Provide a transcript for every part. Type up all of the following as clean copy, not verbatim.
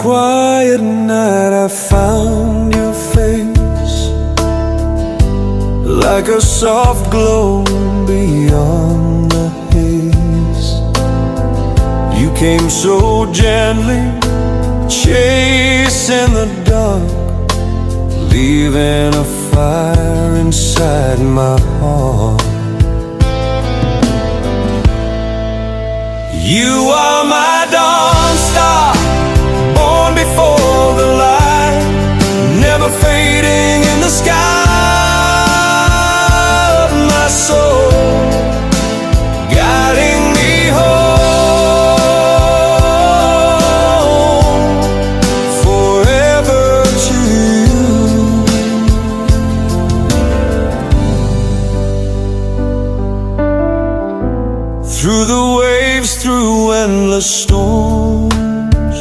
quiet night I found your face, like a soft glow beyond the haze. You came so gently, chasing the dark, leaving a fire inside my heart. You are my dawn star, born before the light, never fading in the sky of my soul, guiding me home, forever to you. Through the waves, through endless storms,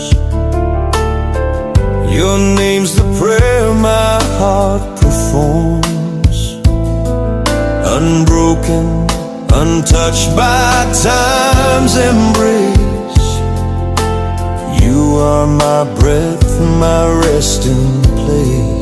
your name's the prayer my heart performs. Unbroken, untouched by time's embrace, you are my breath, my resting place.